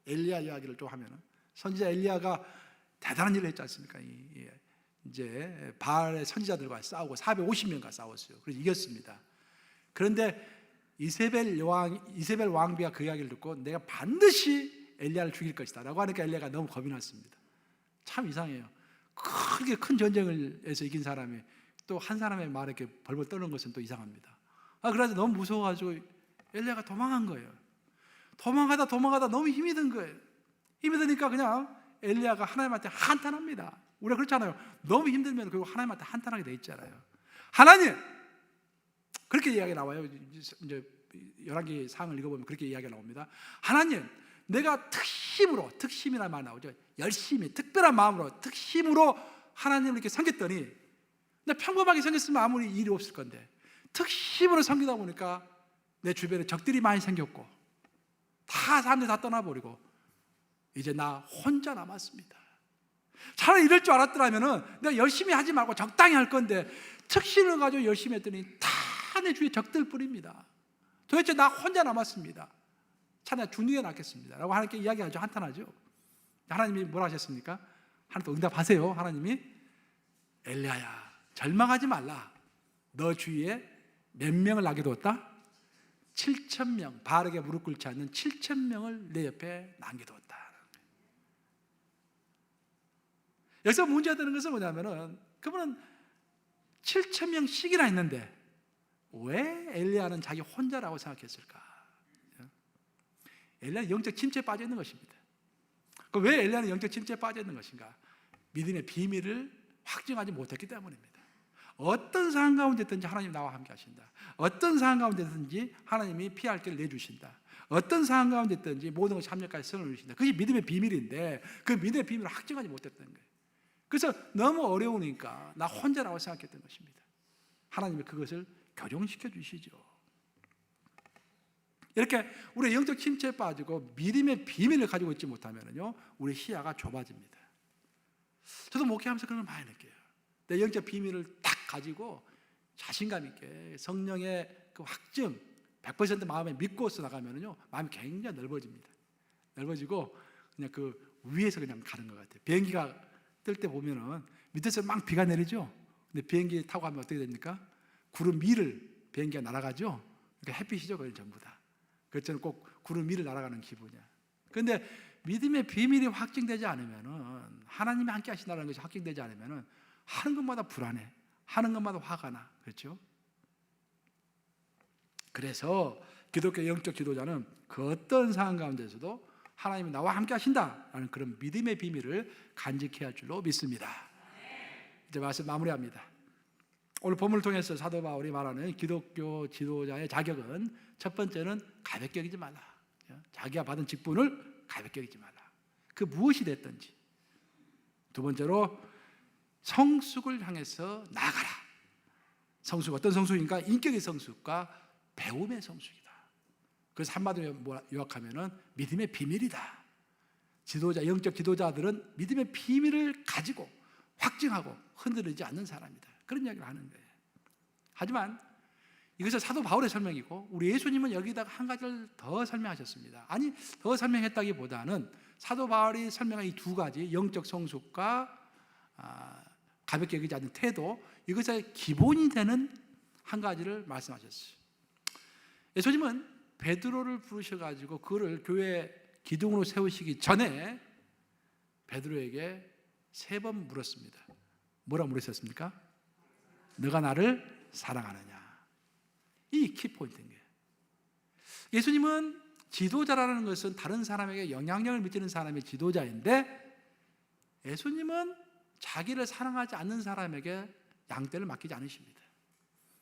엘리야 이야기를 좀 하면은, 선지자 엘리야가 대단한 일을 했지 않습니까? 이제 바알의 선지자들과 싸우고 450명과 싸웠어요. 그래서 이겼습니다. 그런데 이세벨 왕비가 그 이야기를 듣고 내가 반드시 엘리야를 죽일 것이다 라고 하니까 엘리야가 너무 겁이 났습니다. 참 이상해요. 크게 큰 전쟁을 해서 이긴 사람이 또 한 사람의 말에 이렇게 벌벌 떠는 것은 또 이상합니다. 그래서 너무 무서워가지고 엘리야가 도망간 거예요. 도망가다 너무 힘이 든 거예요. 힘이 드니까 그냥 엘리야가 하나님한테 한탄합니다. 우리가 그렇잖아요. 너무 힘들면 그리고 하나님한테 한탄하게 돼 있잖아요. 하나님! 그렇게 이야기 나와요. 이제 열왕기 상을 읽어보면 그렇게 이야기가 나옵니다. 하나님, 내가 특심이라는 말 나오죠. 열심히, 특별한 마음으로, 특심으로 하나님을 이렇게 섬겼더니, 근데 평범하게 섬겼으면 아무리 일이 없을 건데 특심으로 섬기다 보니까 내 주변에 적들이 많이 생겼고 사람들이 다 떠나버리고 이제 나 혼자 남았습니다. 차라리 이럴 줄 알았더라면 내가 열심히 하지 말고 적당히 할 건데 특심을 가지고 열심히 했더니 다 내 주위에 적들 뿐입니다. 도대체 나 혼자 남았습니다. 차라리 죽는 게 낫겠습니다 라고 하나님께 이야기하죠. 한탄하죠. 하나님이 뭐라 하셨습니까? 하나님 또 응답하세요. 하나님이 엘리야야, 절망하지 말라. 너 주위에 몇 명을 나게 두었다? 7,000명, 바알에게 무릎 꿇지 않는 7,000명을 내 옆에 남겨두었다. 여기서 문제가 되는 것은 뭐냐면은 그분은 7,000명씩이나 했는데 왜 엘리야는 자기 혼자라고 생각했을까? 엘리야는 영적 침체에 빠져 있는 것입니다. 왜 엘리야는 영적 침체에 빠져 있는 것인가? 믿음의 비밀을 확증하지 못했기 때문입니다. 어떤 상황 가운데 있든지 하나님 나와 함께 하신다. 어떤 상황 가운데 있든지 하나님이 피할 길을 내주신다. 어떤 상황 가운데 있든지 모든 것이 합력까지 선을 주신다. 그것이 믿음의 비밀인데 그 믿음의 비밀을 확증하지 못했던 거예요. 그래서 너무 어려우니까 나 혼자라고 생각했던 것입니다. 하나님이 그것을 교정시켜 주시죠. 이렇게 우리 영적 침체에 빠지고 믿음의 비밀을 가지고 있지 못하면요, 우리 시야가 좁아집니다. 저도 목회하면서 그런 걸 많이 느껴요. 내 영적 비밀을 딱 가지고 자신감 있게 성령의 그 확증 100% 마음에 믿고서 나가면요, 마음이 굉장히 넓어집니다. 넓어지고 그냥 그 위에서 그냥 가는 것 같아요. 비행기가 뜰 때 보면은 밑에서 막 비가 내리죠. 근데 비행기 타고 가면 어떻게 됩니까? 구름 위를 비행기가 날아가죠. 그러니까 햇빛이죠, 그걸 전부 다. 그렇잖아요. 꼭 구름 위를 날아가는 기분이야. 그런데 믿음의 비밀이 확증되지 않으면은, 하나님이 함께 하신다는 것이 확증되지 않으면은 하는 것마다 불안해. 하는 것마다 화가 나. 그렇죠? 그래서 기독교 영적 지도자는 그 어떤 상황 가운데서도 하나님이 나와 함께 하신다라는 그런 믿음의 비밀을 간직해야 할 줄로 믿습니다. 이제 말씀 마무리합니다. 오늘 본문을 통해서 사도 바울이 말하는 기독교 지도자의 자격은, 첫 번째는 가볍게 여기지 말라. 자기가 받은 직분을 가볍게 여기지 말라. 그 무엇이 됐든지. 두 번째로 성숙을 향해서 나아가라. 성숙, 어떤 성숙인가? 인격의 성숙과 배움의 성숙이다. 그래서 한마디로 요약하면은 믿음의 비밀이다. 지도자, 영적 지도자들은 믿음의 비밀을 가지고 확증하고 흔들리지 않는 사람이다. 그런 이야기를 하는 거예요. 하지만 이것은 사도 바울의 설명이고 우리 예수님은 여기다가 한 가지를 더 설명하셨습니다. 아니, 더 설명했다기보다는 사도 바울이 설명한 이 두 가지, 영적 성숙과 가볍게 여기지 않는 태도, 이것의 기본이 되는 한 가지를 말씀하셨어요. 예수님은 베드로를 부르셔가지고 그를 교회 기둥으로 세우시기 전에 베드로에게 3번 물었습니다. 뭐라 물으셨습니까? 너가 나를 사랑하느냐? 이 키포인트인 거예요. 예수님은 지도자라는 것은 다른 사람에게 영향력을 미치는 사람이 지도자인데, 예수님은 자기를 사랑하지 않는 사람에게 양떼를 맡기지 않으십니다.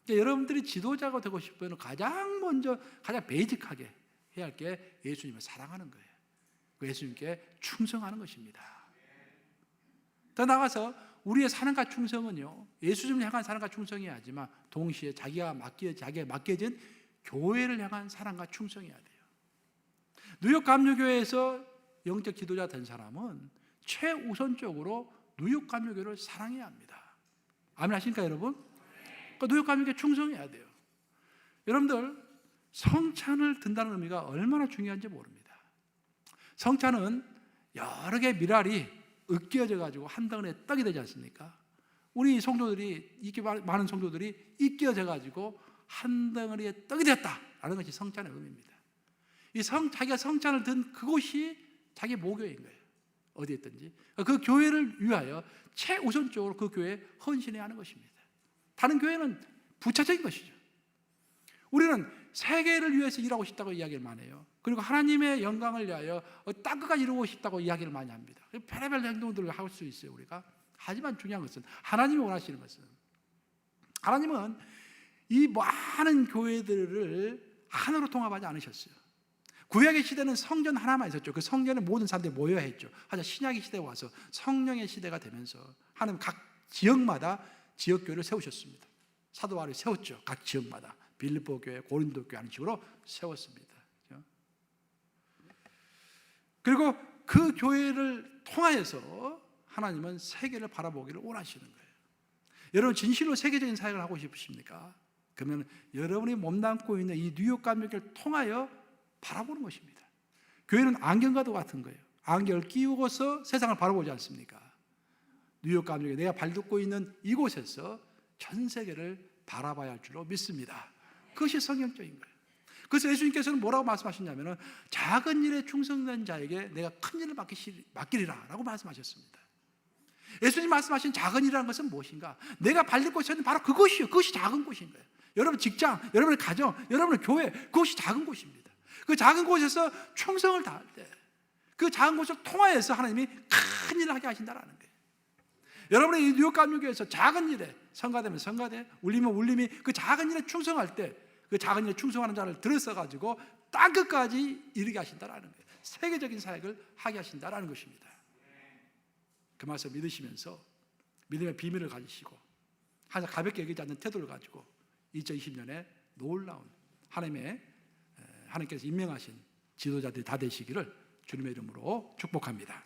그러니까 여러분들이 지도자가 되고 싶으면 가장 먼저, 가장 베이직하게 해야 할 게 예수님을 사랑하는 거예요. 예수님께 충성하는 것입니다. 더 나아가서 우리의 사랑과 충성은요, 예수님을 향한 사랑과 충성이어야 하지만 동시에 자기가 맡겨진 교회를 향한 사랑과 충성이어야 돼요. 뉴욕 감리교회에서 영적 지도자 된 사람은 최우선적으로 뉴욕 감리교회를 사랑해야 합니다. 아멘 하십니까 여러분? 그러니까 뉴욕 감리교회에 충성해야 돼요. 여러분들 성찬을 든다는 의미가 얼마나 중요한지 모릅니다. 성찬은 여러 개의 미랄이 으깨어져 가지고 한 덩어리의 떡이 되지 않습니까? 우리 성도들이, 이렇게 많은 성도들이 으깨어져 가지고 한 덩어리의 떡이 되었다라는 것이 성찬의 의미입니다. 자기가 성찬을 든 그곳이 자기 모교인 거예요. 어디에 있든지 그 교회를 위하여 최우선적으로 그 교회에 헌신해야 하는 것입니다. 다른 교회는 부차적인 것이죠. 우리는 세계를 위해서 일하고 싶다고 이야기를 많이 해요. 그리고 하나님의 영광을 위하여 땅 끝까지 이루고 싶다고 이야기를 많이 합니다. 별의별 행동들을 할 수 있어요 우리가. 하지만 중요한 것은 하나님이 원하시는 것은, 하나님은 이 많은 교회들을 하나로 통합하지 않으셨어요. 구약의 시대는 성전 하나만 있었죠. 그 성전에 모든 사람들이 모여야 했죠. 하지만 신약의 시대에 와서 성령의 시대가 되면서 하나님 각 지역마다 지역교회를 세우셨습니다. 사도 바울이 세웠죠. 각 지역마다 빌립보 교회, 고린도 교회 하는 식으로 세웠습니다. 그리고 그 교회를 통하여서 하나님은 세계를 바라보기를 원하시는 거예요. 여러분 진실로 세계적인 사역을 하고 싶으십니까? 그러면 여러분이 몸담고 있는 이 뉴욕 감리교회를 통하여 바라보는 것입니다. 교회는 안경과도 같은 거예요. 안경을 끼우고서 세상을 바라보지 않습니까? 뉴욕 감리교회, 내가 발딛고 있는 이곳에서 전 세계를 바라봐야 할 줄로 믿습니다. 그것이 성경적인 거예요. 그래서 예수님께서는 뭐라고 말씀하셨냐면 작은 일에 충성된 자에게 내가 큰 일을 맡기리라 라고 말씀하셨습니다. 예수님 말씀하신 작은 일이라는 것은 무엇인가? 내가 발딛고 있는 바로 그것이요. 그것이 작은 곳인 거예요. 여러분 직장, 여러분의 가정, 여러분의 교회, 그것이 작은 곳입니다. 그 작은 곳에서 충성을 다할 때 그 작은 곳을 통하여서 하나님이 큰 일을 하게 하신다는 거예요. 여러분의 이 뉴욕 감리교회에서 작은 일에, 성가되면 성가대, 울리면 울림이 그 작은 일에 충성할 때 그 작은 일에 충성하는 자를 들어서 땅 끝까지 이르게 하신다는 거예요. 세계적인 사역을 하게 하신다는 것입니다. 그 말씀 믿으시면서 믿음의 비밀을 가지시고 항상 가볍게 여기지 않는 태도를 가지고 2020년에 놀라운 하나님께서 임명하신 지도자들이 다 되시기를 주님의 이름으로 축복합니다.